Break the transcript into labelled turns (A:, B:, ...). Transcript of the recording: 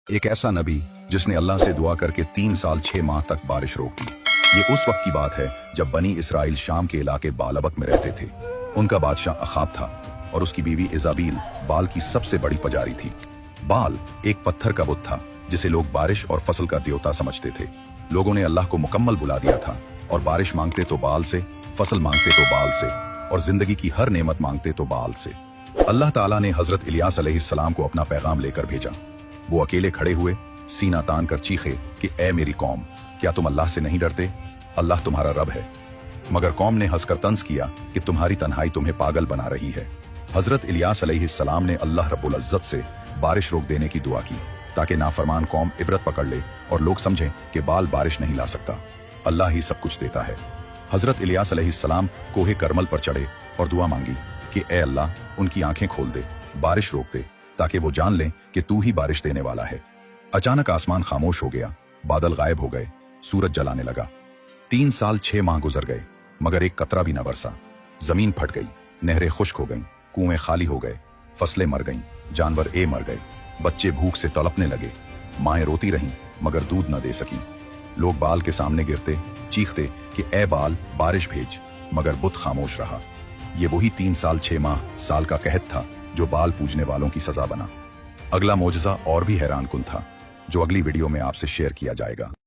A: एक ऐसा नबी जिसने अल्लाह से दुआ करके 3 साल 6 माह तक बारिश रोक दी। ये उस वक्त की बात है जब बनी इसराइल शाम के इलाके बालबक में रहते थे। उनका बादशाह अखाब था और उसकी बीवी इजाबील बाल की सबसे बड़ी पुजारी थी। बाल एक पत्थर का बुत था जिसे लोग बारिश और फसल का देवता समझते थे। लोगों ने अल्लाह को मुकम्मल बुला दिया था और बारिश मांगते तो बाल से, फसल मांगते तो बाल से और जिंदगी की हर नेमत मांगते तो बाल से। अल्लाह ताला ने हजरत इलियास अलैहिस्सलाम को अपना पैगाम लेकर भेजा। वो अकेले खड़े हुए सीना तान कर चीखे कि ए मेरी कौम, क्या तुम अल्लाह से नहीं डरते? अल्लाह तुम्हारा रब है। मगर कौम ने हंसकर तंज किया कि तुम्हारी तन्हाई तुम्हें पागल बना रही है। हजरत इलियास अलैहिस्सलाम ने अल्लाह रब्बुल इज्जत से बारिश रोक देने की दुआ की ताकि नाफरमान कौम इबरत पकड़ ले और लोग समझें कि बाल बारिश नहीं ला सकता, अल्लाह ही सब कुछ देता है। हजरत इलियास अलैहिस्सलाम कोहे करमल पर चढ़े और दुआ मांगी कि ए अल्लाह, उनकी आंखें खोल दे, बारिश रोक दे ताकि वो जान लें कि तू ही बारिश देने वाला है। अचानक आसमान खामोश हो गया, बादल गायब हो गए, सूरज जलाने लगा। 3 साल 6 माह गुजर गए मगर एक कतरा भी न बरसा। जमीन फट गई, नहरें खुश्क हो गईं, कुएं खाली हो गए, फसलें मर गईं, जानवर मर गए, बच्चे भूख से तड़पने लगे, माएं रोती रहीं मगर दूध न दे सकीं। लोग बाल के सामने गिरते, चीखते कि ए बाल, बारिश भेज, मगर बुत खामोश रहा। ये वही 3 साल 6 माह साल का कहत था जो बाल पूजने वालों की सजा बना। अगला मोजज़ा और भी हैरान कुन था जो अगली वीडियो में आपसे शेयर किया जाएगा।